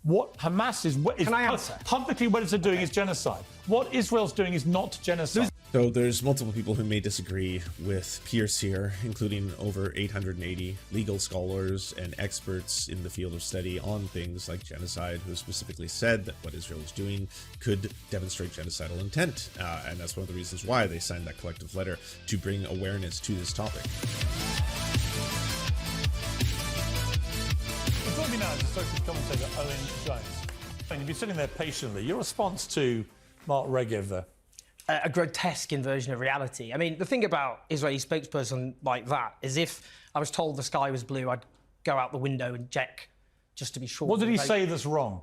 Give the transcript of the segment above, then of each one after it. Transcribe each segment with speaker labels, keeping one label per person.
Speaker 1: What Hamas is publicly what it's doing is genocide. What Israel's doing is not genocide.
Speaker 2: So there's multiple people who may disagree with Piers here, including over 880 legal scholars and experts in the field of study on things like genocide, who specifically said that what Israel is doing could demonstrate genocidal intent. And that's one of the reasons why they signed that collective letter, to bring awareness to this topic.
Speaker 1: Join me now is social commentator Owen Jones. You've been sitting there patiently. Your response to Mark Regev there?
Speaker 3: A grotesque inversion of reality. I mean, the thing about Israeli spokesperson like that is, if I was told the sky was blue, I'd go out the window and check just to be sure.
Speaker 1: What did he say that's wrong?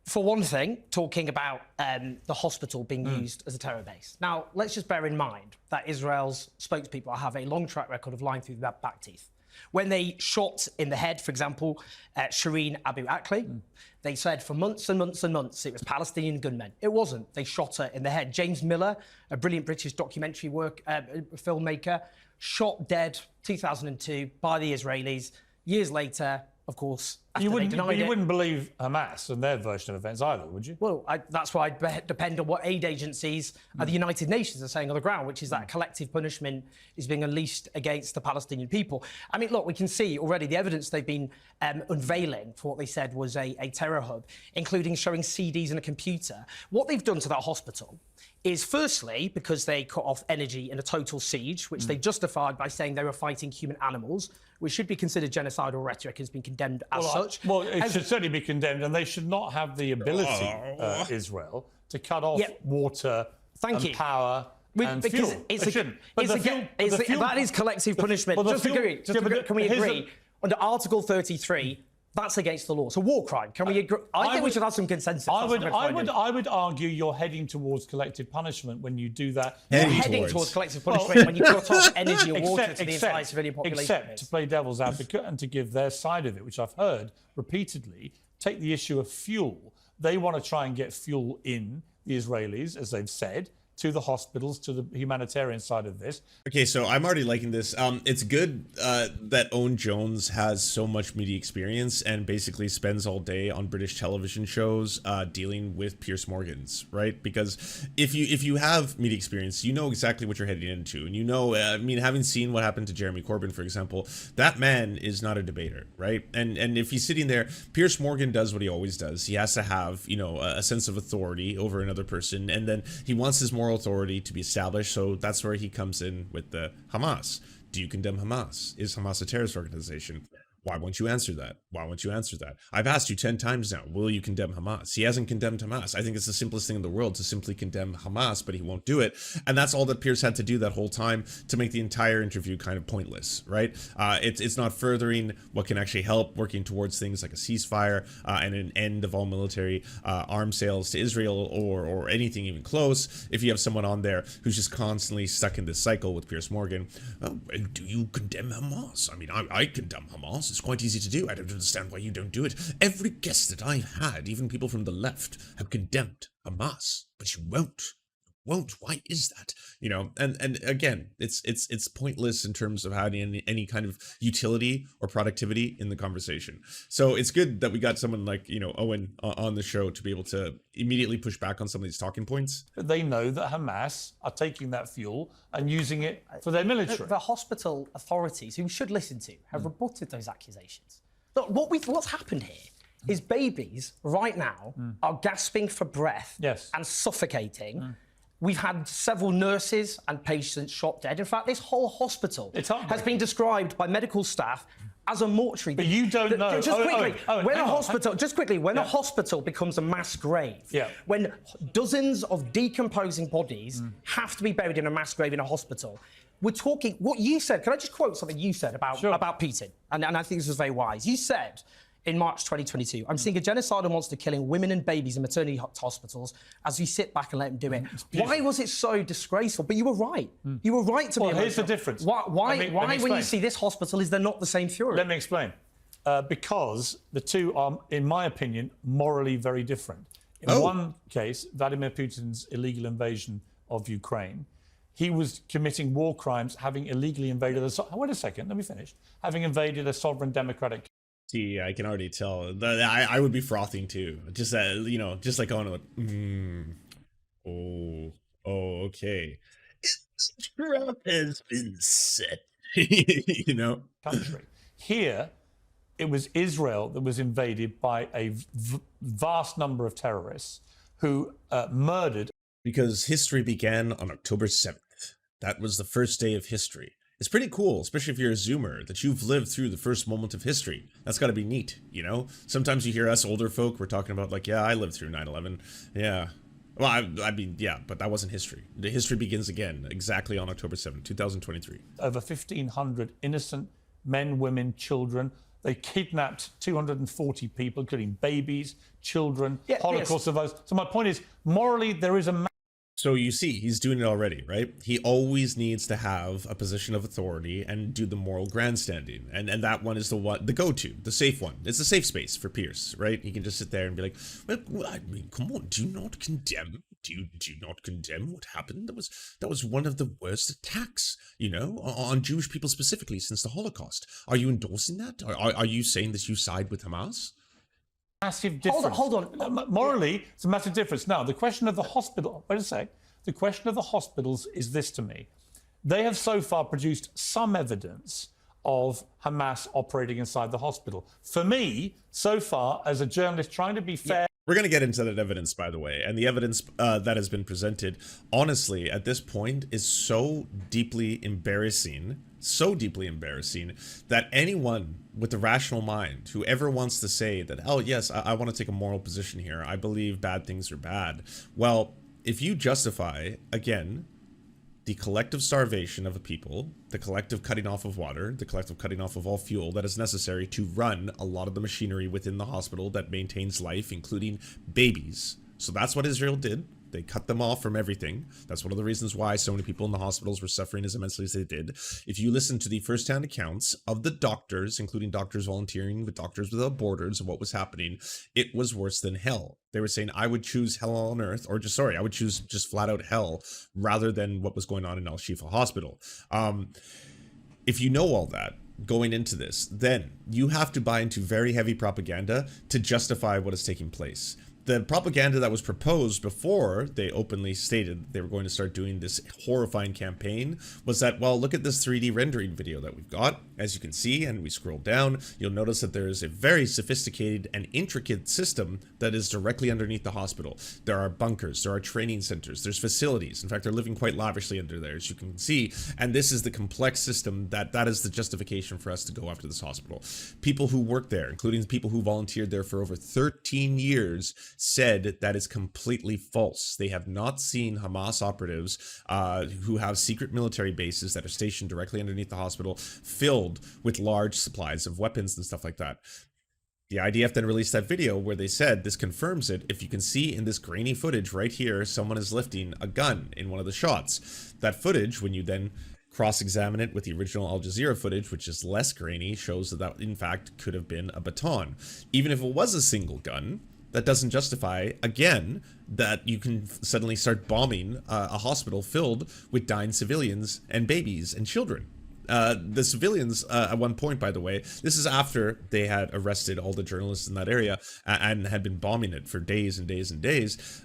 Speaker 3: For one thing, talking about the hospital being used as a terror base. Now, let's just bear in mind that Israel's spokespeople have a long track record of lying through the back teeth. When they shot in the head, for example, Shireen Abu Akleh, they said for months and months and months it was Palestinian gunmen. It wasn't. They shot her in the head. James Miller, a brilliant British documentary filmmaker, shot dead 2002 by the Israelis. Years later, of course, after they denied it.
Speaker 1: You wouldn't believe Hamas and their version of events either, would you?
Speaker 3: Well, that's why I depend on what aid agencies the United Nations are saying on the ground, which is that collective punishment is being unleashed against the Palestinian people. I mean, look, we can see already the evidence they've been unveiling for what they said was a terror hub, including showing CDs and a computer. What they've done to that hospital is, firstly, because they cut off energy in a total siege, which they justified by saying they were fighting human animals, which should be considered genocidal rhetoric, has been condemned as such.
Speaker 1: Well, it should certainly be condemned, and they should not have the ability, Israel, to cut off water and power and fuel.
Speaker 3: That is collective punishment. Can we agree? Under Article 33, that's against the law. It's a war crime. Can we agree? I think we should have some consensus.
Speaker 1: I would argue you're heading towards collective punishment when you do that.
Speaker 3: You're heading towards collective punishment when you cut off energy and water to the entire civilian population.
Speaker 1: Except to play devil's advocate and to give their side of it, which I've heard repeatedly, take the issue of fuel. They want to try and get fuel in, the Israelis, as they've said, to the hospitals, to the humanitarian side of this.
Speaker 2: Okay, so I'm already liking this. It's good that Owen Jones has so much media experience and basically spends all day on British television shows dealing with Piers Morgan's, right? Because if you have media experience, you know exactly what you're heading into. And you know, I mean, having seen what happened to Jeremy Corbyn, for example, that man is not a debater, right? And if he's sitting there, Piers Morgan does what he always does. He has to have, you know, a sense of authority over another person, and then he wants his moral authority to be established, so that's where he comes in with the Hamas. Do you condemn Hamas? Is Hamas a terrorist organization? Why won't you answer that? Why won't you answer that? I've asked you 10 times now, will you condemn Hamas? He hasn't condemned Hamas. I think it's the simplest thing in the world to simply condemn Hamas, but he won't do it. And that's all that Piers had to do that whole time to make the entire interview kind of pointless, right? It's not furthering what can actually help working towards things like a ceasefire and an end of all military arms sales to Israel or anything even close. If you have someone on there who's just constantly stuck in this cycle with Piers Morgan, oh, do you condemn Hamas? I mean, I condemn Hamas. It's quite easy to do. I don't understand why you don't do it. Every guest that I've had, even people from the left, have condemned Hamas, but you won't. Why is that? You know, and again, it's pointless in terms of having any kind of utility or productivity in the conversation. So it's good that we got someone like, you know, Owen on the show to be able to immediately push back on some of these talking points.
Speaker 1: But they know that Hamas are taking that fuel and using it for their military.
Speaker 3: The hospital authorities, who we should listen to, have rebutted those accusations. Look, what's happened here is babies right now are gasping for breath and suffocating. We've had several nurses and patients shot dead. In fact, this whole hospital has been described by medical staff as a mortuary.
Speaker 1: But you don't know.
Speaker 3: Just quickly, when a hospital becomes a mass grave, when dozens of decomposing bodies have to be buried in a mass grave in a hospital, we're talking, what you said, can I just quote something you said about Putin? And I think this was very wise. You said, in March 2022, I'm seeing a genocidal monster killing women and babies in maternity hospitals as we sit back and let him do it. Why was it so disgraceful? But you were right. You were right to be emotional.
Speaker 1: Here's the difference.
Speaker 3: Why when you see this hospital, is there not the same fury?
Speaker 1: Let me explain. Because the two are, in my opinion, morally very different. In one case, Vladimir Putin's illegal invasion of Ukraine, he was committing war crimes, having illegally invaded wait a second, let me finish. Having invaded a sovereign democratic
Speaker 2: See, I can already tell. I would be frothing too. Just that, you know, just like going like, oh, oh, okay. Trap has been set. You know.
Speaker 1: country. Here, it was Israel that was invaded by a vast number of terrorists who murdered.
Speaker 2: Because history began on October 7th. That was the first day of history. It's pretty cool, especially if you're a Zoomer, that you've lived through the first moment of history. That's got to be neat, you know? Sometimes you hear us older folk, we're talking about like, yeah, I lived through 9/11. Yeah. Well, I mean, yeah, but that wasn't history. The history begins again, exactly on October 7th, 2023.
Speaker 1: Over 1,500 innocent men, women, children. They kidnapped 240 people, including babies, children, Holocaust survivors. So my point is, morally, there is a...
Speaker 2: So you see, he's doing it already, right? He always needs to have a position of authority and do the moral grandstanding. And that one is the go-to, the safe one. It's a safe space for Piers, right? He can just sit there and be like, well, I mean, come on, do you not condemn? Do you not condemn what happened? That was one of the worst attacks, you know, on Jewish people specifically since the Holocaust. Are you endorsing that? Are you saying that you side with Hamas?
Speaker 1: Massive difference.
Speaker 3: Hold on.
Speaker 1: Morally, it's a massive difference. Now, the question of the hospital, wait a sec. The question of the hospitals is this to me. They have so far produced some evidence of Hamas operating inside the hospital. For me, so far, as a journalist trying to be fair...
Speaker 2: We're going to get into that evidence, by the way, and the evidence that has been presented, honestly, at this point, is so deeply embarrassing that anyone with a rational mind who ever wants to say that, oh yes, I want to take a moral position here, I believe bad things are bad, well, if you justify, again, the collective starvation of a people, the collective cutting off of water, the collective cutting off of all fuel that is necessary to run a lot of the machinery within the hospital that maintains life, including babies. So that's what Israel did. They cut them off from everything. That's one of the reasons why so many people in the hospitals were suffering as immensely as they did. If you listen to the first-hand accounts of the doctors, including doctors volunteering with Doctors Without Borders, of what was happening, it was worse than hell. They were saying, I would choose hell on earth, or I would choose just flat out hell rather than what was going on in Al-Shifa Hospital. If you know all that, going into this, then you have to buy into very heavy propaganda to justify what is taking place. The propaganda that was proposed before they openly stated they were going to start doing this horrifying campaign was that, well, look at this 3D rendering video that we've got. As you can see, and we scroll down, you'll notice that there is a very sophisticated and intricate system that is directly underneath the hospital. There are bunkers, there are training centers, there's facilities. In fact, they're living quite lavishly under there, as you can see. And this is the complex system that is the justification for us to go after this hospital. People who work there, including people who volunteered there for over 13 years, said that is completely false. They have not seen Hamas operatives who have secret military bases that are stationed directly underneath the hospital filled with large supplies of weapons and stuff like that. The IDF then released that video where they said, this confirms it, if you can see in this grainy footage right here, someone is lifting a gun in one of the shots. That footage, when you then cross-examine it with the original Al Jazeera footage, which is less grainy, shows that in fact could have been a baton. Even if it was a single gun, that doesn't justify, again, that you can suddenly start bombing a hospital filled with dying civilians and babies and children. The civilians, at one point, by the way, this is after they had arrested all the journalists in that area and had been bombing it for days and days and days.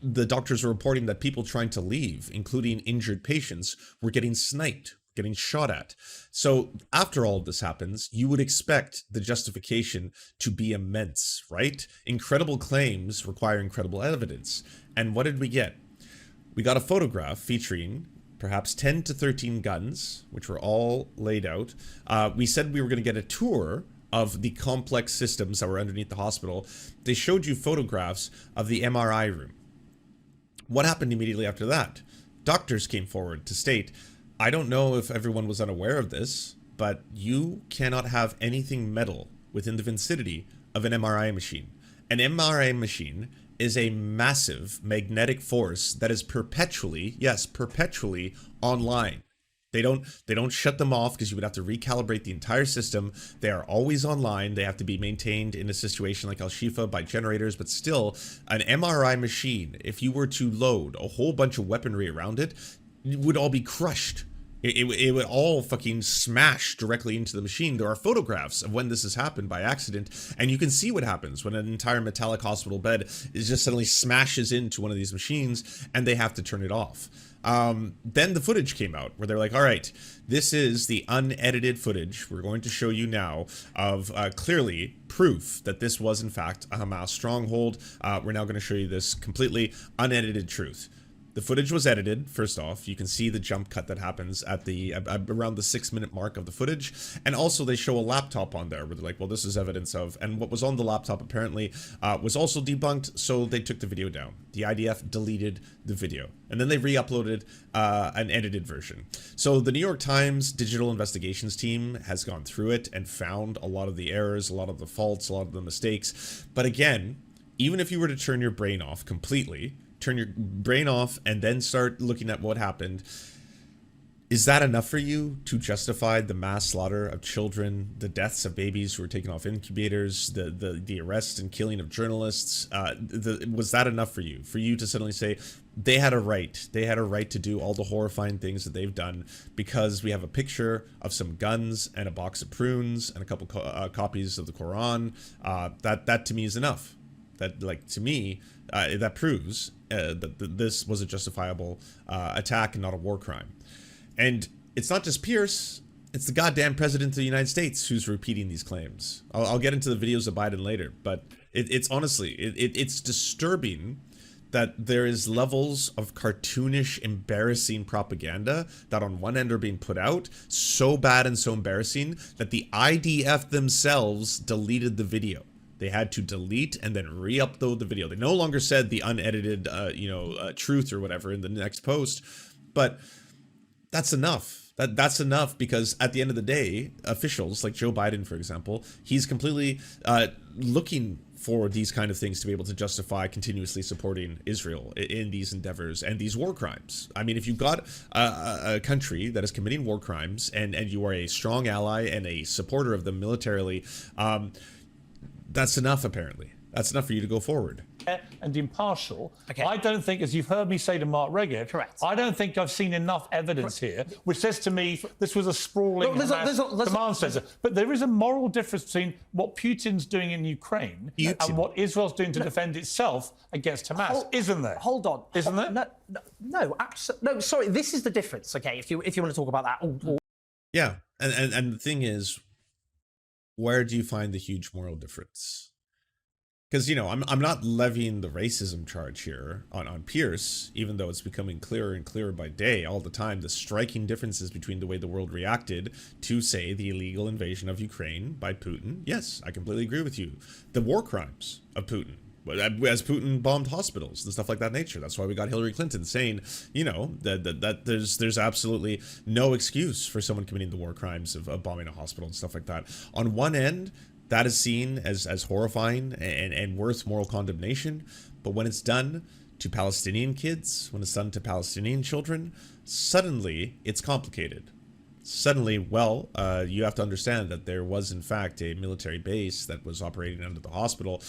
Speaker 2: The doctors were reporting that people trying to leave, including injured patients, were getting sniped, getting shot at. So after all of this happens, you would expect the justification to be immense, right? Incredible claims require incredible evidence. And what did we get? We got a photograph featuring perhaps 10 to 13 guns, which were all laid out. We said we were going to get a tour of the complex systems that were underneath the hospital. They showed you photographs of the MRI room. What happened immediately after that? Doctors came forward to state, I don't know if everyone was unaware of this, but you cannot have anything metal within the vicinity of an MRI machine. An MRI machine is a massive magnetic force that is perpetually, yes, perpetually online. They don't shut them off because you would have to recalibrate the entire system. They are always online. They have to be maintained in a situation like Al-Shifa by generators, but still, an MRI machine, if you were to load a whole bunch of weaponry around it, would all be crushed. It would all fucking smash directly into the machine. There are photographs of when this has happened by accident, and you can see what happens when an entire metallic hospital bed is just suddenly smashes into one of these machines, and they have to turn it off. Then the footage came out where they're like, all right, this is the unedited footage we're going to show you now of clearly proof that this was in fact a Hamas stronghold. We're now going to show you this completely unedited truth. The footage was edited. First off, you can see the jump cut that happens at the around the 6-minute mark of the footage, and also they show a laptop on there where they're like, well, this is evidence of, and what was on the laptop apparently was also debunked, so they took the video down. The IDF deleted the video, and then they re-uploaded an edited version. So the New York Times digital investigations team has gone through it and found a lot of the errors, a lot of the faults, a lot of the mistakes. But again, even if you were to turn your brain off completely, turn your brain off and then start looking at what happened, is that enough for you to justify the mass slaughter of children, the deaths of babies who were taken off incubators, the arrest and killing of journalists? Was that enough for you to suddenly say they had a right to do all the horrifying things that they've done because we have a picture of some guns and a box of prunes and a couple copies of the Quran? That to me is enough. That, like, to me, that proves that this was a justifiable attack and not a war crime. And it's not just Piers, it's the goddamn president of the United States who's repeating these claims. I'll get into the videos of Biden later, but it's honestly, it's disturbing that there is levels of cartoonish, embarrassing propaganda that on one end are being put out, so bad and so embarrassing that the IDF themselves deleted the video. They had to delete and then re-upload the video. They no longer said the unedited, truth or whatever in the next post, but that's enough. That's enough, because at the end of the day, officials like Joe Biden, for example, he's completely looking for these kind of things to be able to justify continuously supporting Israel in these endeavors and these war crimes. I mean, if you've got a country that is committing war crimes and you are a strong ally and a supporter of them militarily, that's enough, apparently. That's enough for you to go forward.
Speaker 1: And impartial.
Speaker 3: Okay.
Speaker 1: I don't think, as you've heard me say to Mark Regev,
Speaker 3: correct,
Speaker 1: I don't think I've seen enough evidence here which says to me this was a sprawling command centre. But there is a moral difference between what Putin's doing in Ukraine and what Israel's doing to defend itself against Hamas, isn't there?
Speaker 3: Hold on.
Speaker 1: Isn't there?
Speaker 3: No, absolutely. No, sorry, this is the difference, okay, if you want to talk about that.
Speaker 2: Yeah, and the thing is, where do you find the huge moral difference? Because, you know, I'm not levying the racism charge here on Piers, even though it's becoming clearer and clearer by day all the time, the striking differences between the way the world reacted to, say, the illegal invasion of Ukraine by Putin. Yes, I completely agree with you. The war crimes of Putin, as Putin bombed hospitals and stuff like that nature. That's why we got Hillary Clinton saying, you know, that there's absolutely no excuse for someone committing the war crimes of bombing a hospital and stuff like that. On one end, that is seen as horrifying and worth moral condemnation. But when it's done to Palestinian kids, when it's done to Palestinian children, suddenly it's complicated. Suddenly, well, you have to understand that there was, in fact, a military base that was operating under the hospital.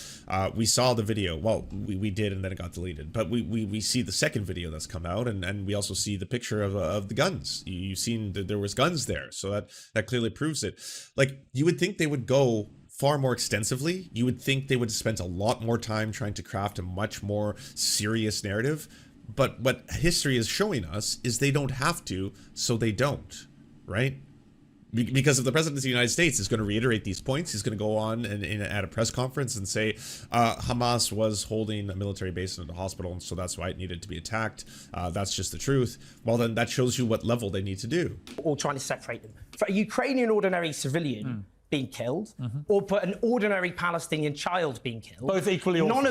Speaker 2: We saw the video. Well, we did, and then it got deleted. But we see the second video that's come out, and we also see the picture of the guns. You've seen that there was guns there, so that clearly proves it. Like, you would think they would go far more extensively. You would think they would have spent a lot more time trying to craft a much more serious narrative. But what history is showing us is they don't have to, so they don't. Right? Because if the president of the United States is going to reiterate these points, he's going to go on at a press conference and say Hamas was holding a military base in the hospital, and so that's why it needed to be attacked. That's just the truth. Well, then that shows you what level they need to do. Or
Speaker 3: trying to separate them. For a Ukrainian ordinary civilian being killed, or for an ordinary Palestinian child being killed,
Speaker 1: both equally awful.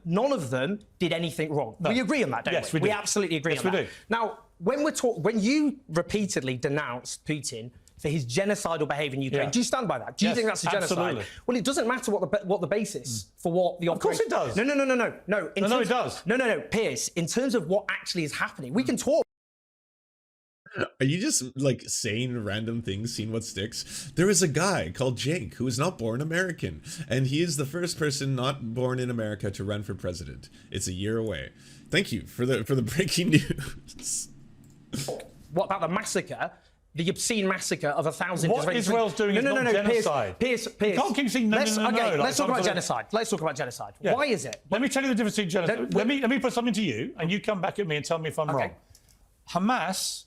Speaker 3: None of them did anything wrong. No. We agree on that, don't
Speaker 1: yes,
Speaker 3: we?
Speaker 1: We do.
Speaker 3: We absolutely agree on that.
Speaker 1: Do.
Speaker 3: Now, when you repeatedly denounced Putin for his genocidal behaviour in Ukraine, do you stand by that? Do you think that's a genocide?
Speaker 1: Absolutely.
Speaker 3: Well, it doesn't matter what the basis for what the operation...
Speaker 1: Of course it does.
Speaker 3: No.
Speaker 1: It does.
Speaker 3: No, Piers, in terms of what actually is happening, we can talk.
Speaker 2: Are you just, like, saying random things, seeing what sticks? There is a guy called Jake who is not born American, and he is the first person not born in America to run for president. It's a year away. Thank you for the breaking news.
Speaker 3: What about the massacre the obscene massacre of 1,000
Speaker 1: What
Speaker 3: Israelis.
Speaker 1: Israel's doing is not genocide.
Speaker 3: Piers.
Speaker 1: You can't keep saying no.
Speaker 3: Let's talk about
Speaker 1: Like,
Speaker 3: genocide. Let's talk about genocide.
Speaker 1: Yeah.
Speaker 3: Why is it?
Speaker 1: Let me tell you the difference between genocide. Let me put something to you, and you come back at me and tell me if I'm wrong. Hamas,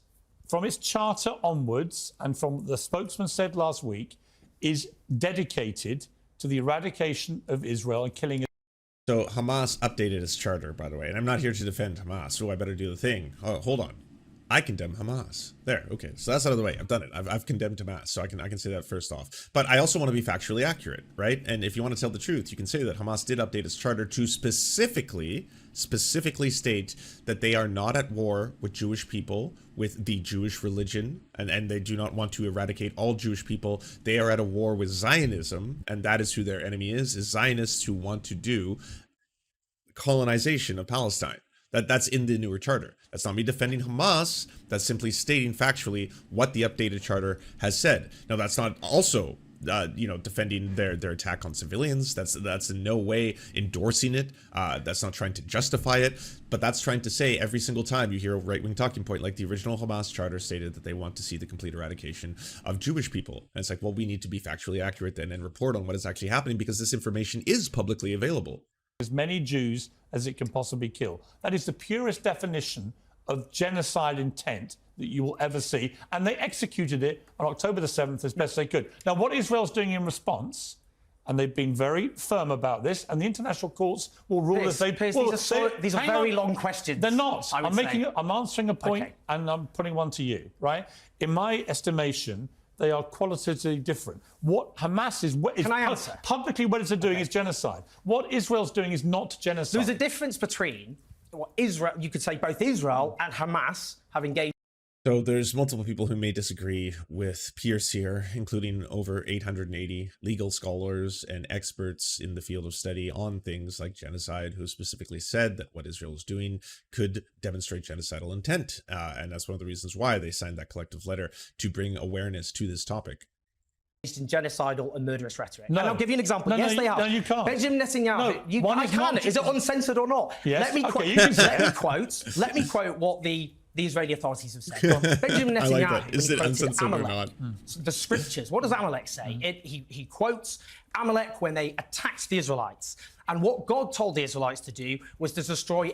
Speaker 1: from its charter onwards, and from the spokesman said last week, is dedicated to the eradication of Israel and killing.
Speaker 2: So Hamas updated its charter, by the way, and I'm not here to defend Hamas, so I better do the thing. Oh, hold on. I condemn Hamas. There, okay, so that's out of the way. I've done it. I've condemned Hamas, so I can say that first off. But I also want to be factually accurate, right? And if you want to tell the truth, you can say that Hamas did update its charter to specifically state that they are not at war with Jewish people, with the Jewish religion, and they do not want to eradicate all Jewish people. They are at a war with Zionism, and that is who their enemy is Zionists who want to do colonization of Palestine. That's in the newer charter. That's not me defending Hamas. That's simply stating factually what the updated charter has said. Now, that's not also, defending their attack on civilians. That's in no way endorsing it. That's not trying to justify it. But that's trying to say every single time you hear a right-wing talking point, like the original Hamas charter stated that they want to see the complete eradication of Jewish people. And it's like, well, we need to be factually accurate then and report on what is actually happening because this information is publicly available.
Speaker 1: As many Jews as it can possibly kill. That is the purest definition of genocide intent that you will ever see. And they executed it on October the 7th as best they could. Now, what Israel's doing in response, and they've been very firm about this, and the international courts will rule as they...
Speaker 3: These are very long questions.
Speaker 1: They're not. I'm answering a point, and I'm putting one to you, right? In my estimation, they are qualitatively different. What Hamas is
Speaker 3: Can I answer?
Speaker 1: Publicly what it's doing is genocide. What Israel's doing is not genocide.
Speaker 3: There's a difference between what Israel, you could say both Israel and Hamas have engaged.
Speaker 2: So there's multiple people who may disagree with Piers here, including over 880 legal scholars and experts in the field of study on things like genocide, who specifically said that what Israel is doing could demonstrate genocidal intent. And that's one of the reasons why they signed that collective letter, to bring awareness to this topic.
Speaker 3: In genocidal and murderous rhetoric.
Speaker 1: No.
Speaker 3: And I'll give you an example.
Speaker 1: No,
Speaker 3: yes, they have.
Speaker 1: No, you can't.
Speaker 3: Benjamin Netanyahu.
Speaker 1: No,
Speaker 3: I can. Is it uncensored or not?
Speaker 1: Yes.
Speaker 3: Let me quote what the Israeli authorities have said. Benjamin Netanyahu.
Speaker 2: I like that. Is it uncensored or not?
Speaker 3: The scriptures. What does Amalek say? He quotes Amalek when they attacked the Israelites. And what God told the Israelites to do was to destroy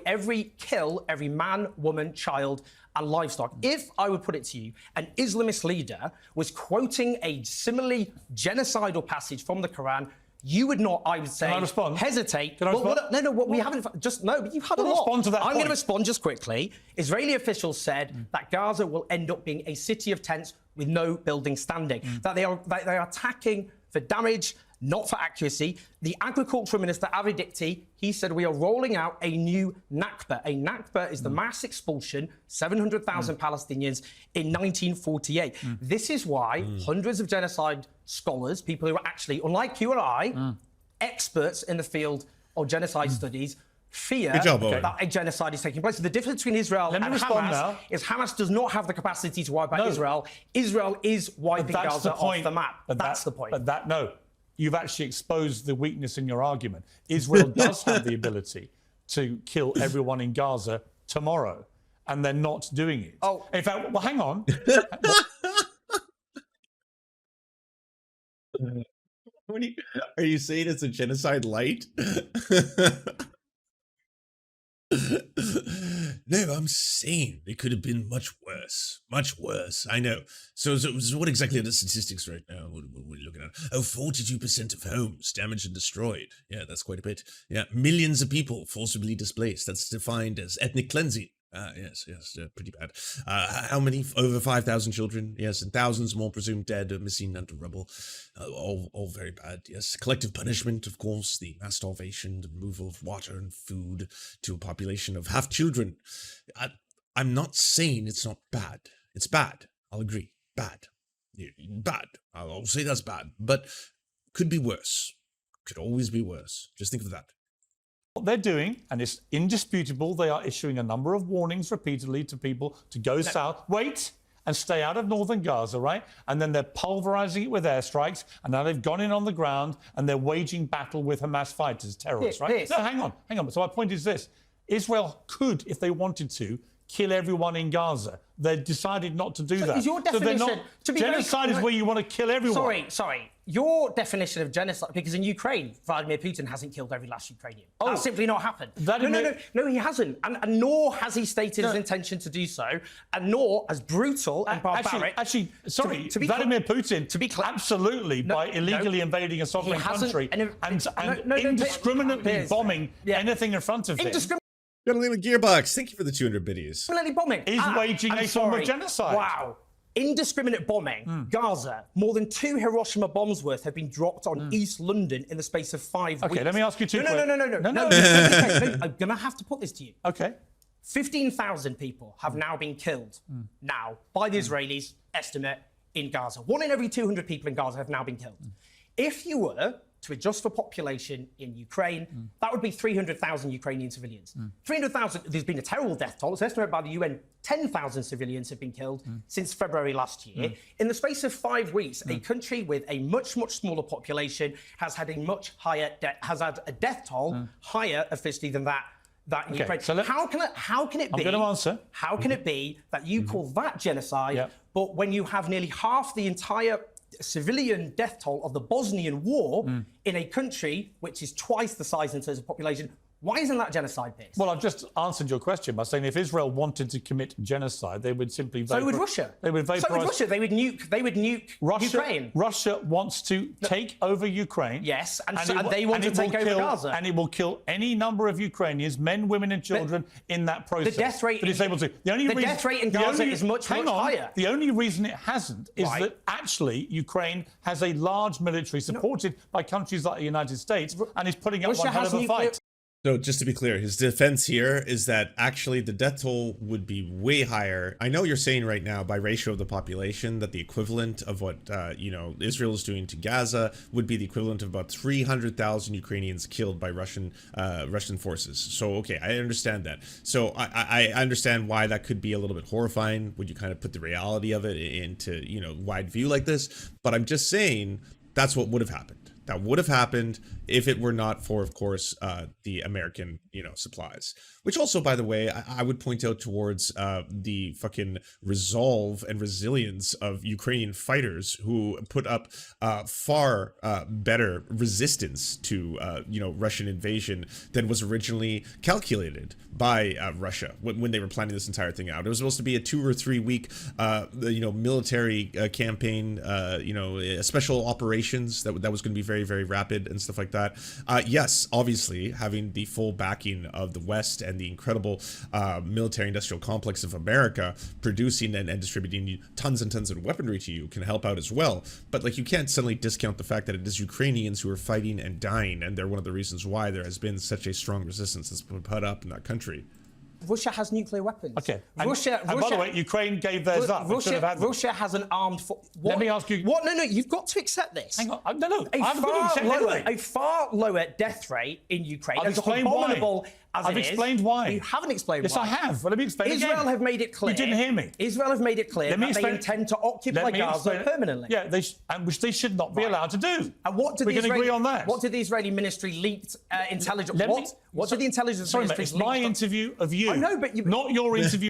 Speaker 3: kill every man, woman, child, and livestock. If I would put it to you, an Islamist leader was quoting a similarly genocidal passage from the Quran, you would not, I would say,
Speaker 1: Can I respond?
Speaker 3: Hesitate.
Speaker 1: Can I respond?
Speaker 3: We haven't. But you've had a lot.
Speaker 1: Respond to that
Speaker 3: I'm going
Speaker 1: point.
Speaker 3: to respond just quickly. Israeli officials said that Gaza will end up being a city of tents with no building standing. That they are attacking for damage, not for accuracy. The agricultural minister, Avi Dikti, he said we are rolling out a new Nakba. A Nakba is the mass expulsion, 700,000 Palestinians in 1948. This is why hundreds of genocide scholars, people who are actually, unlike you and I, experts in the field of genocide studies, fear that a genocide is taking place. So the difference between Israel and Hamas is Hamas does not have the capacity to wipe out Israel. Israel is wiping Gaza off the map. That's the point.
Speaker 1: No. You've actually exposed the weakness in your argument. Israel does have the ability to kill everyone in Gaza tomorrow, and they're not doing it.
Speaker 3: Oh.
Speaker 1: In fact, well, hang on.
Speaker 2: Are you saying it's a genocide light? No, I'm saying it could have been much worse. Much worse. I know. So what exactly are the statistics right now? What are we looking at? Oh, 42% of homes damaged and destroyed. Yeah, that's quite a bit. Yeah, millions of people forcibly displaced. That's defined as ethnic cleansing. Yes, pretty bad. How many? Over 5,000 children. Yes, and thousands more presumed dead or missing under rubble. All very bad. Yes, collective punishment, of course, the mass starvation, the removal of water and food to a population of half children. I'm not saying it's not bad. It's bad. I'll agree. Bad. Bad. I'll say that's bad. But could be worse. Could always be worse. Just think of that.
Speaker 1: What they're doing, and it's indisputable, they are issuing a number of warnings repeatedly to people to go south, wait, and stay out of northern Gaza, right? And then they're pulverizing it with airstrikes, and now they've gone in on the ground, and they're waging battle with Hamas fighters, terrorists, right? No, hang on. So my point is this. Israel could, if they wanted to, kill everyone in Gaza. They decided not to do that.
Speaker 3: Is your definition to be
Speaker 1: genocide is where you want to kill everyone.
Speaker 3: Sorry. Your definition of genocide, because in Ukraine, Vladimir Putin hasn't killed every last Ukrainian. That's simply not happened. No, he hasn't. And nor has he stated his intention to do so, and nor as brutal and barbaric.
Speaker 1: Vladimir Putin, absolutely, by illegally invading a sovereign country and indiscriminately bombing anything in front of him.
Speaker 2: Gentleman Gearbox, thank you for the 200 biddies.
Speaker 3: Indiscriminately bombing.
Speaker 1: He's waging a form of genocide.
Speaker 3: Wow. Indiscriminate bombing. Gaza. More than 2 Hiroshima bombs worth have been dropped on East London in the space of 5 weeks.
Speaker 1: Okay, let me ask you two
Speaker 3: questions. No. I'm going to have to put this to you.
Speaker 1: Okay.
Speaker 3: 15,000 people have now been killed now by the Israelis, estimate, in Gaza. 1 in every 200 people in Gaza have now been killed. If you were to adjust for population in Ukraine, that would be 300,000 Ukrainian civilians. 300,000, there's been a terrible death toll. It's estimated by the UN 10,000 civilians have been killed since February last year. In the space of 5 weeks, a country with a much, much smaller population has had a much higher has had a death toll higher officially than that in Ukraine. So how can it be?
Speaker 1: I'm going to answer.
Speaker 3: How can it be that you call that genocide, but when you have nearly half the entire civilian death toll of the Bosnian War in a country which is twice the size in terms of population? Why isn't that genocide, Piers?
Speaker 1: Well, I've just answered your question by saying if Israel wanted to commit genocide, they would simply
Speaker 3: So would Russia.
Speaker 1: They would vaporize.
Speaker 3: So would Russia. They would nuke Ukraine.
Speaker 1: Russia wants to take over Ukraine.
Speaker 3: Yes, and they want to take over Gaza.
Speaker 1: And it will kill any number of Ukrainians, men, women, and children in that process.
Speaker 3: The death rate.
Speaker 1: That it's able to.
Speaker 3: Death rate in Gaza is much higher.
Speaker 1: The only reason it hasn't is that actually Ukraine has a large military supported by countries like the United States and is putting up one hell of a fight.
Speaker 2: So just to be clear, his defense here is that actually the death toll would be way higher. I know you're saying right now by ratio of the population that the equivalent of what Israel is doing to Gaza would be the equivalent of about 300,000 Ukrainians killed by Russian forces. So okay, I understand that. So I understand why that could be a little bit horrifying when you kind of put the reality of it into wide view like this. But I'm just saying that's what would have happened. That would have happened if it were not for, of course, the American, supplies. Which also, by the way, I would point out towards the fucking resolve and resilience of Ukrainian fighters who put up far better resistance to, Russian invasion than was originally calculated by Russia when they were planning this entire thing out. It was supposed to be a 2 or 3 week, military campaign, special operations that was going to be very, very rapid and stuff like that. Yes, obviously, having the full backing of the West and the incredible military industrial complex of America producing and distributing tons and tons of weaponry to you can help out as well. But you can't suddenly discount the fact that it is Ukrainians who are fighting and dying, and they're one of the reasons why there has been such a strong resistance that's been put up in that country.
Speaker 3: Russia has nuclear weapons.
Speaker 1: Okay. And by the way, Ukraine gave theirs up.
Speaker 3: Russia has an armed force.
Speaker 1: Let me ask you.
Speaker 3: What? No, you've got to accept this.
Speaker 1: Hang on. No. A
Speaker 3: far lower death rate in Ukraine.
Speaker 1: I've explained why.
Speaker 3: I've
Speaker 1: explained why.
Speaker 3: You haven't explained why.
Speaker 1: Yes, I have. Well, let me explain
Speaker 3: Israel
Speaker 1: again.
Speaker 3: have made it clear.
Speaker 1: You didn't hear me.
Speaker 3: Israel have made it clear that they intend to occupy Gaza permanently.
Speaker 1: Yeah, which they should not be allowed to do.
Speaker 3: And what did
Speaker 1: we can agree on that.
Speaker 3: What did the Israeli ministry leaked intelligence? What did the intelligence ministry?
Speaker 1: It's my interview of you.
Speaker 3: I know, but
Speaker 1: not your interview.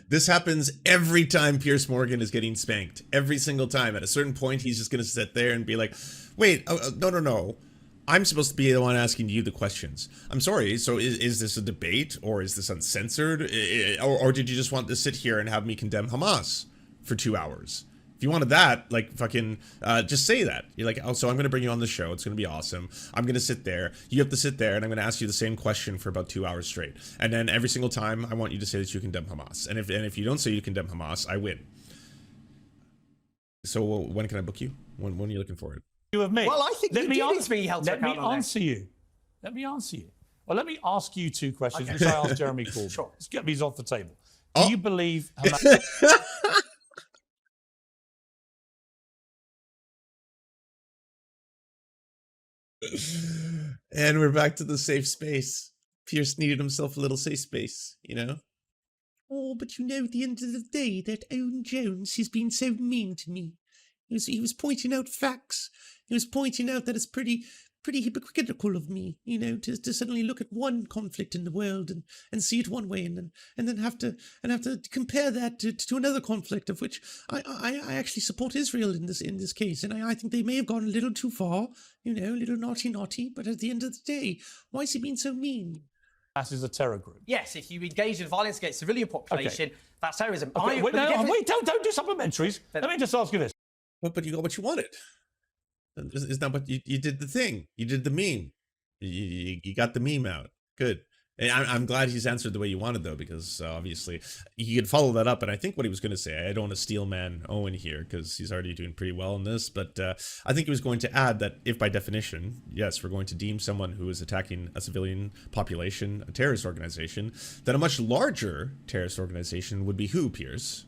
Speaker 2: This happens every time Piers Morgan is getting spanked. Every single time. At a certain point, he's just going to sit there and be like, wait, no. I'm supposed to be the one asking you the questions. I'm sorry. So is this a debate, or is this uncensored? Or did you just want to sit here and have me condemn Hamas for 2 hours? If you wanted that, just say that. You're like, oh, so I'm going to bring you on the show. It's going to be awesome. I'm going to sit there. You have to sit there, and I'm going to ask you the same question for about 2 hours straight. And then every single time, I want you to say that you condemn Hamas. And if you don't say you condemn Hamas, I win. So when can I book you? When are you looking for it?
Speaker 1: You of me.
Speaker 3: Well, I think you need to be held to account.
Speaker 1: Let me answer you. Well, let me ask you 2 questions, which I asked Jeremy Corbyn.
Speaker 3: Sure.
Speaker 1: Let's get these off the table. Do you believe Hamas...
Speaker 2: And we're back to the safe space. Piers needed himself a little safe space, Oh, but at the end of the day, that Owen Jones has been so mean to me. He was pointing out facts. He was pointing out that it's pretty
Speaker 4: pretty hypocritical of me, you know, to suddenly look at one conflict in the world and see it one way, and then have to compare that to another conflict, of which I actually support Israel in this case, and I think they may have gone a little too far, you know, a little naughty, but at the end of the day, why is he being so mean?
Speaker 1: Hamas is a terror group.
Speaker 3: Yes, if you engage in violence against civilian population, that's terrorism.
Speaker 1: Okay, wait, don't do supplementaries. Let me just ask you this.
Speaker 2: But you got what you wanted. Isn't that what you did the thing? You did the meme. You got the meme out. Good. And I'm glad he's answered the way you wanted, though, because obviously he could follow that up. And I think what he was going to say, I don't want to steel man Owen here because he's already doing pretty well in this. But I think he was going to add that if by definition, yes, we're going to deem someone who is attacking a civilian population a terrorist organization, then a much larger terrorist organization would be who, Piers?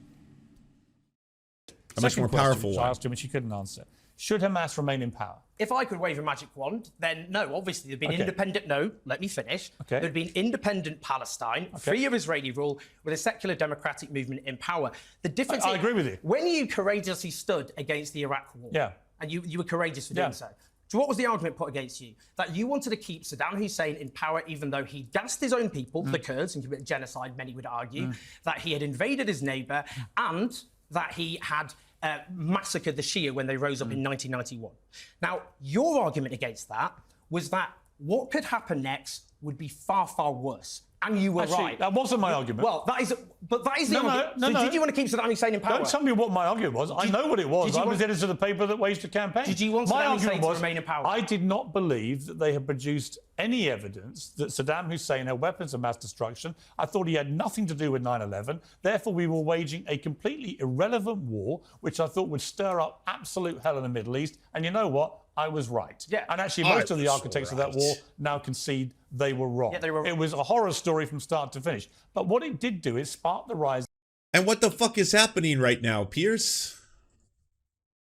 Speaker 2: A much more powerful one.
Speaker 1: I asked him and she couldn't answer. Should Hamas remain in power?
Speaker 3: If I could wave a magic wand, then no, obviously there'd be an independent, let me finish. There'd be an independent Palestine, free of Israeli rule, with a secular democratic movement in power. The difference
Speaker 1: I agree with you.
Speaker 3: When you courageously stood against the Iraq war, and you were courageous for doing so, what was the argument put against you? That you wanted to keep Saddam Hussein in power even though he gassed his own people, the Kurds, and committed genocide, many would argue, that he had invaded his neighbour, and that he had massacred the Shia when they rose up in 1991. Now, your argument against that was that what could happen next would be far, far worse. And you were right.
Speaker 1: That wasn't my argument.
Speaker 3: Well, that is the argument. So did you want to keep Saddam Hussein in power?
Speaker 1: Don't tell me what my argument was. I know what it was. I was editor of the paper that waged the campaign.
Speaker 3: Did you want Saddam Hussein to remain in power?
Speaker 1: I did not believe that they had produced any evidence that Saddam Hussein had weapons of mass destruction. I thought he had nothing to do with 9/11. Therefore, we were waging a completely irrelevant war, which I thought would stir up absolute hell in the Middle East. And you know what? I was right.
Speaker 3: Yeah.
Speaker 1: And actually, most of the architects of that war now concede they were wrong.
Speaker 3: Yeah, they were.
Speaker 1: It was a horror story from start to finish. But what it did do is spark the rise.
Speaker 2: And what the fuck is happening right now, Piers?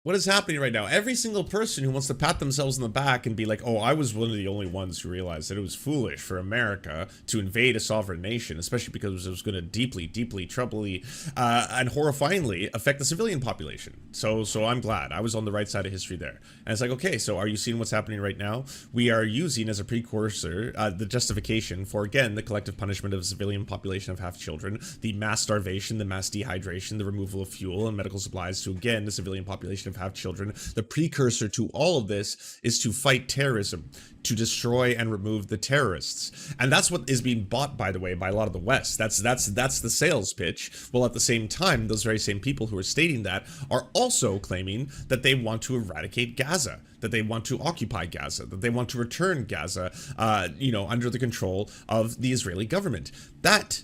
Speaker 2: What is happening right now? Every single person who wants to pat themselves on the back and be like, oh, I was one of the only ones who realized that it was foolish for America to invade a sovereign nation, especially because it was going to deeply, troubly, and horrifyingly affect the civilian population. So I'm glad. I was on the right side of history there. And it's like, okay, so are you seeing what's happening right now? We are using as a precursor the justification for, again, the collective punishment of a civilian population of half children, the mass starvation, the mass dehydration, the removal of fuel and medical supplies to, again, the civilian population of have children. The precursor to all of this is to fight terrorism, to destroy and remove the terrorists. And that's what is being bought, by the way, by a lot of the West. That's the sales pitch. Well, at the same time, those very same people who are stating that are also claiming that they want to eradicate Gaza, that they want to occupy Gaza, that they want to return Gaza, under the control of the Israeli government. That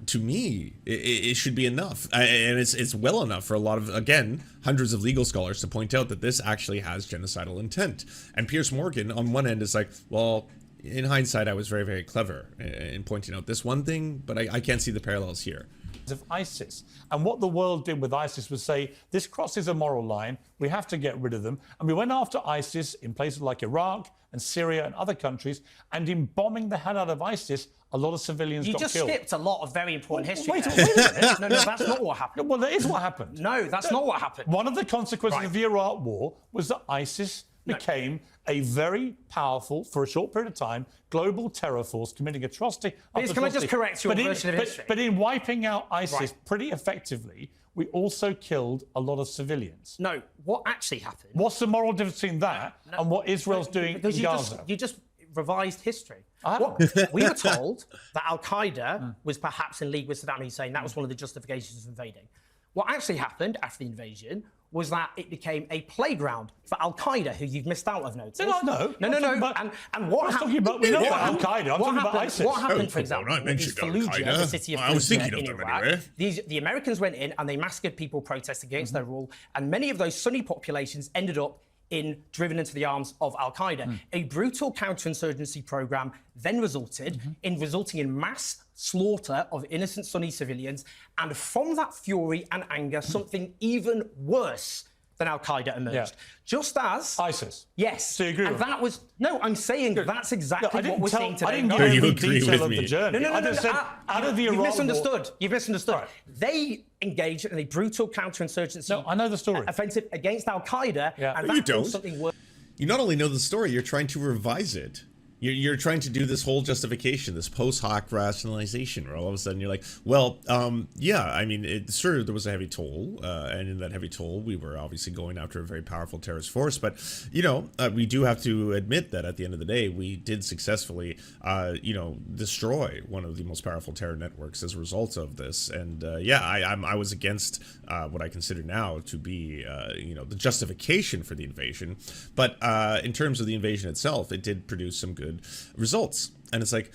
Speaker 2: to me, it should be enough, and it's well enough for a lot of, again, hundreds of legal scholars to point out that this actually has genocidal intent. And Piers Morgan on one end is like, well, in hindsight, I was very, very clever in pointing out this one thing, but I can't see the parallels here.
Speaker 1: Of ISIS. And what the world did with ISIS was say, this crosses a moral line, we have to get rid of them. And we went after ISIS in places like Iraq and Syria and other countries, and in bombing the hell out of ISIS, a lot of civilians got killed.
Speaker 3: You just skipped a lot of very important history.
Speaker 1: Wait a minute.
Speaker 3: No, that's not what happened.
Speaker 1: Well, that is what happened.
Speaker 3: No, that's not what happened.
Speaker 1: One of the consequences of the Iraq war was that ISIS became a very powerful, for a short period of time, global terror force committing atrocity.
Speaker 3: Can I just correct your version of history?
Speaker 1: But in wiping out ISIS pretty effectively, we also killed a lot of civilians.
Speaker 3: No, what actually happened?
Speaker 1: What's the moral difference between that and what Israel's doing in Gaza?
Speaker 3: You just revised history. We were told that Al-Qaeda was perhaps in league with Saddam Hussein. That was one of the justifications of invading. What actually happened after the invasion was that it became a playground for Al-Qaeda, who you've missed out, I've noticed.
Speaker 1: No.
Speaker 3: And what happened?
Speaker 1: We know about Al-Qaeda. I'm talking about ISIS.
Speaker 3: What happened, for example, in Fallujah, the city of Fallujah in Iraq, the Americans went in and they massacred people protesting against their rule, and many of those Sunni populations ended up driven into the arms of Al-Qaeda. A brutal counterinsurgency program then resulting in mass slaughter of innocent Sunni civilians, and from that fury and anger, something even worse than Al-Qaeda emerged. Just as
Speaker 1: ISIS.
Speaker 3: Yes.
Speaker 1: So you agree with
Speaker 3: that was I'm saying that's exactly what we're seeing today.
Speaker 1: I didn't give you the detail of the journey.
Speaker 3: No.
Speaker 1: Out of the Iraq
Speaker 3: You've misunderstood.
Speaker 1: War.
Speaker 3: You've misunderstood.
Speaker 1: Right.
Speaker 3: They engaged in a brutal counterinsurgency
Speaker 1: I know the story.
Speaker 3: offensive against Al-Qaeda, and that caused something worse.
Speaker 2: you not only know the story, you're trying to revise it. You're trying to do this whole justification, this post hoc rationalization, where all of a sudden you're like, well, yeah, I mean, sure, there was a heavy toll, and in that heavy toll, we were obviously going after a very powerful terrorist force, but, you know, we do have to admit that at the end of the day, we did successfully, you know, destroy one of the most powerful terror networks as a result of this, and, yeah, I was against what I consider now to be, you know, the justification for the invasion, but in terms of the invasion itself, it did produce some good results. And it's like,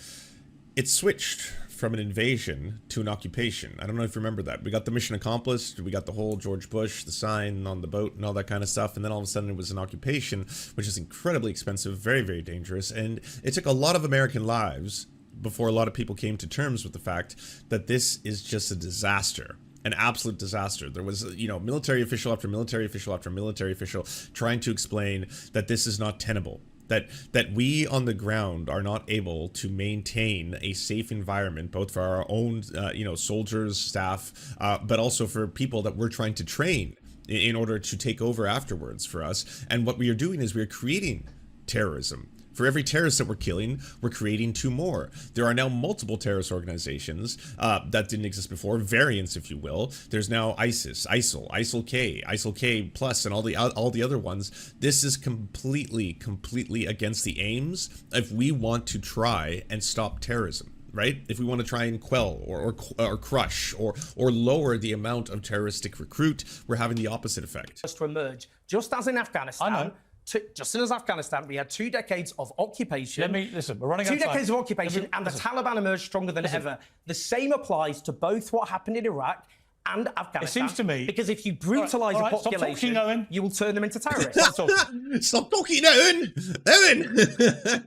Speaker 2: it switched from an invasion to an occupation. I don't know if you remember that. We got the mission accomplished, we got the whole George Bush, the sign on the boat and all that kind of stuff, and then all of a sudden it was an occupation, which is incredibly expensive, very, very dangerous, and it took a lot of American lives before a lot of people came to terms with the fact that this is just a disaster. An absolute disaster. There was, you know, military official after military official after military official trying to explain that this is not tenable. That we on the ground are not able to maintain a safe environment, both for our own, you know, soldiers, staff, but also for people that we're trying to train in order to take over afterwards for us. And what we are doing is we're creating terrorism. For every terrorist that we're killing, we're creating 2 more. There are now multiple terrorist organizations that didn't exist before, variants, if you will. There's now ISIS, ISIL-K, ISIL-K plus, and all the other ones. This is completely against the aims if we want to try and stop terrorism. Right? If we want to try and quell or crush or lower the amount of terroristic recruit, we're having the opposite effect.
Speaker 3: To emerge, just as in Afghanistan.
Speaker 1: I know.
Speaker 3: Just as Afghanistan, we had 2 decades of occupation.
Speaker 1: Let me listen. We're running out of
Speaker 3: 2
Speaker 1: time.
Speaker 3: decades of occupation, and the Taliban emerged stronger than ever. The same applies to both what happened in Iraq and Afghanistan.
Speaker 1: It seems to me.
Speaker 3: Because if you brutalise
Speaker 1: All right,
Speaker 3: a
Speaker 1: stop
Speaker 3: population,
Speaker 1: talking, Owen.
Speaker 3: you will turn them into terrorists.
Speaker 2: Stop talking, Owen! Owen!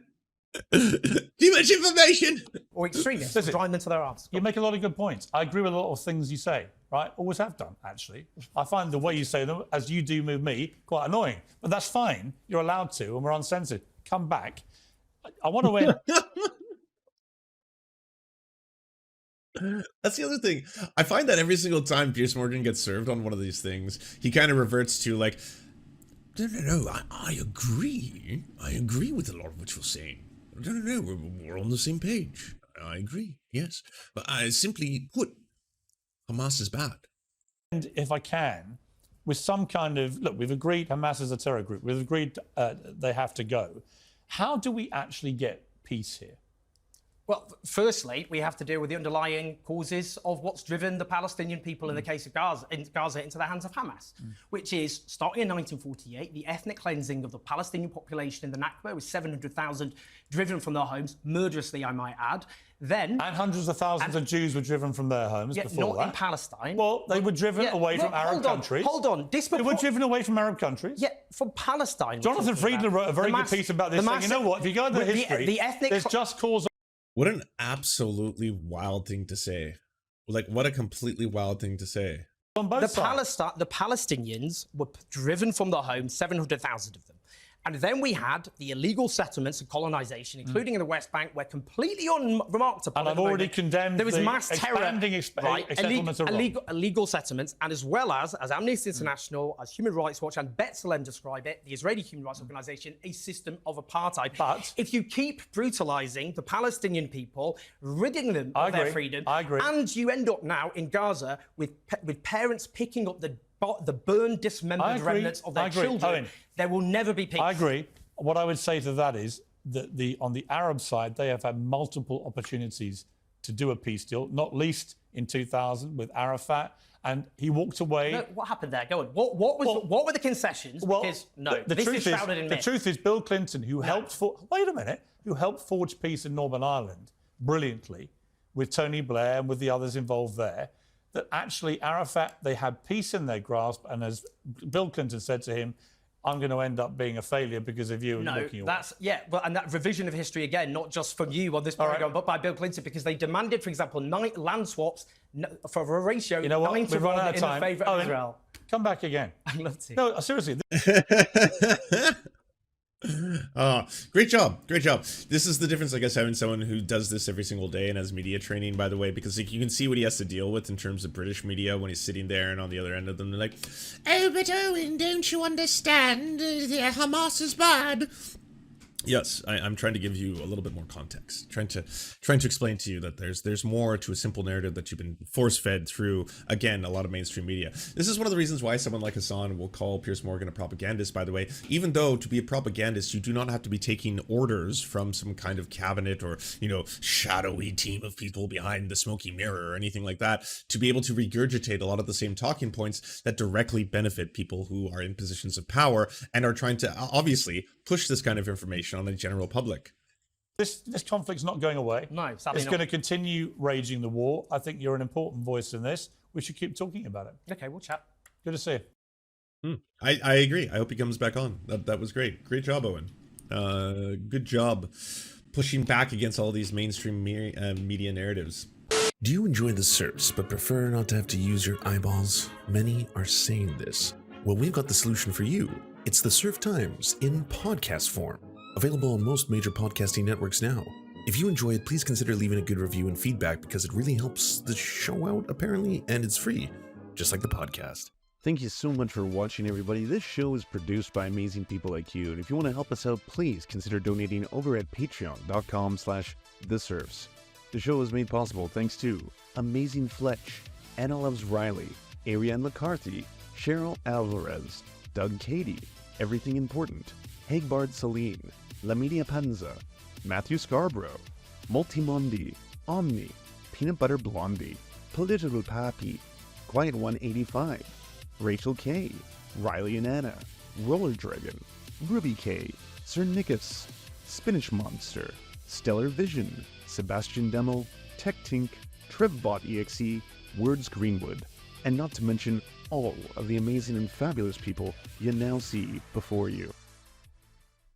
Speaker 2: Too much information!
Speaker 3: Or extremists, drive them to their arms.
Speaker 1: You make a lot of good points. I agree with a lot of things you say, right? Always have done, actually. I find the way you say them, as you do with me, quite annoying. But that's fine. You're allowed to, and we're uncensored. Come back. I want to win.
Speaker 2: That's the other thing. I find that every single time Piers Morgan gets served on one of these things, he kind of reverts to like, no, I agree. I agree with a lot of what you're saying. No, we're on the same page. I agree, yes. But I simply put, Hamas is bad.
Speaker 1: And if I can, with some kind of, look, we've agreed Hamas is a terror group. We've agreed they have to go. How do we actually get peace here?
Speaker 3: Well, firstly, we have to deal with the underlying causes of what's driven the Palestinian people in the case of Gaza into the hands of Hamas, which is, starting in 1948, the ethnic cleansing of the Palestinian population in the Nakba, with 700,000 driven from their homes, murderously, I might add. Then,
Speaker 1: and hundreds of thousands of Jews were driven from their homes before
Speaker 3: not
Speaker 1: that.
Speaker 3: in Palestine.
Speaker 1: Well, they were driven away from Arab countries.
Speaker 3: Hold on.
Speaker 1: They were driven away from Arab countries.
Speaker 3: Yeah, from Palestine.
Speaker 1: Jonathan Friedland wrote a very good piece about this, saying, you know what, if you go into history, there's just cause.
Speaker 2: What an absolutely wild thing to say. Like, what a completely wild thing to say.
Speaker 1: On both sides.
Speaker 3: The Palestinians were driven from their homes, 700,000 of them. And then we had the illegal settlements and colonization, including in the West Bank, were completely unremarked upon.
Speaker 1: And I've already condemned
Speaker 3: there was
Speaker 1: the
Speaker 3: mass terror, illegal settlements, and as well as Amnesty International, as Human Rights Watch and B'Tselem describe it, the Israeli Human Rights Organization, a system of apartheid.
Speaker 1: But
Speaker 3: if you keep brutalizing the Palestinian people, ridding them of their freedom, and you end up now in Gaza with parents picking up the burned, dismembered remnants of their children, Owen, there will never be peace.
Speaker 1: I agree. What I would say to that is that on the Arab side, they have had multiple opportunities to do a peace deal, not least in 2000 with Arafat, and he walked away.
Speaker 3: No, what happened there? Go on. What were the concessions?
Speaker 1: Well,
Speaker 3: because no,
Speaker 1: the truth is Bill Clinton, who helped who helped forge peace in Northern Ireland brilliantly with Tony Blair and with the others involved there, that actually Arafat, they had peace in their grasp, and as Bill Clinton said to him, I'm going to end up being a failure because of you and looking away.
Speaker 3: Well, and that revision of history again, not just from you on this program, but by Bill Clinton, because they demanded, for example, 9 land swaps for a ratio 9 to 1 in the favour of Israel.
Speaker 1: Come back again.
Speaker 3: I'd love to.
Speaker 1: No, seriously.
Speaker 2: Great job. Great job. This is the difference, I guess, having someone who does this every single day and has media training, by the way, because like, you can see what he has to deal with in terms of British media when he's sitting there and on the other end of them, they're like, oh, but Owen, don't you understand? Hamas is bad. Yes, I'm trying to give you a little bit more context, trying to explain to you that there's more to a simple narrative that you've been force-fed through, again, a lot of mainstream media. This is one of the reasons why someone like Hassan will call Piers Morgan a propagandist, by the way, even though to be a propagandist, you do not have to be taking orders from some kind of cabinet or, you know, shadowy team of people behind the smoky mirror or anything like that to be able to regurgitate a lot of the same talking points that directly benefit people who are in positions of power and are trying to, obviously, push this kind of information on the general public.
Speaker 1: This conflict's not going away.
Speaker 3: No,
Speaker 1: it's going to continue raging the war. I think you're an important voice in this. We should keep talking about it.
Speaker 3: Okay, we'll chat.
Speaker 1: Good to see you.
Speaker 2: I agree. I hope he comes back on. That was great. Great job, Owen. Good job pushing back against all these mainstream media narratives.
Speaker 5: Do you enjoy the Serfs but prefer not to have to use your eyeballs? Many are saying this. Well, we've got the solution for you. It's the Serf Times in podcast form, available on most major podcasting networks now. If you enjoy it, please consider leaving a good review and feedback because it really helps the show out, apparently, and it's free, just like the podcast.
Speaker 6: Thank you so much for watching, everybody. This show is produced by amazing people like you, and if you want to help us out, please consider donating over at patreon.com/theserfs. The show is made possible thanks to Amazing Fletch, Anna Loves Riley, Ariane McCarthy, Cheryl Alvarez, Doug Cady, Everything Important, Hagbard Celine, La Media Panza, Matthew Scarborough, Multimondi, Omni, Peanut Butter Blondie, Political Pappy, Quiet 185, Rachel K, Riley and Anna, Roller Dragon, Ruby K, Sir Nickus, Spinach Monster, Stellar Vision, Sebastian Demo, Tech Tink, Trevbot EXE, Words Greenwood, and not to mention all of the amazing and fabulous people you now see before you.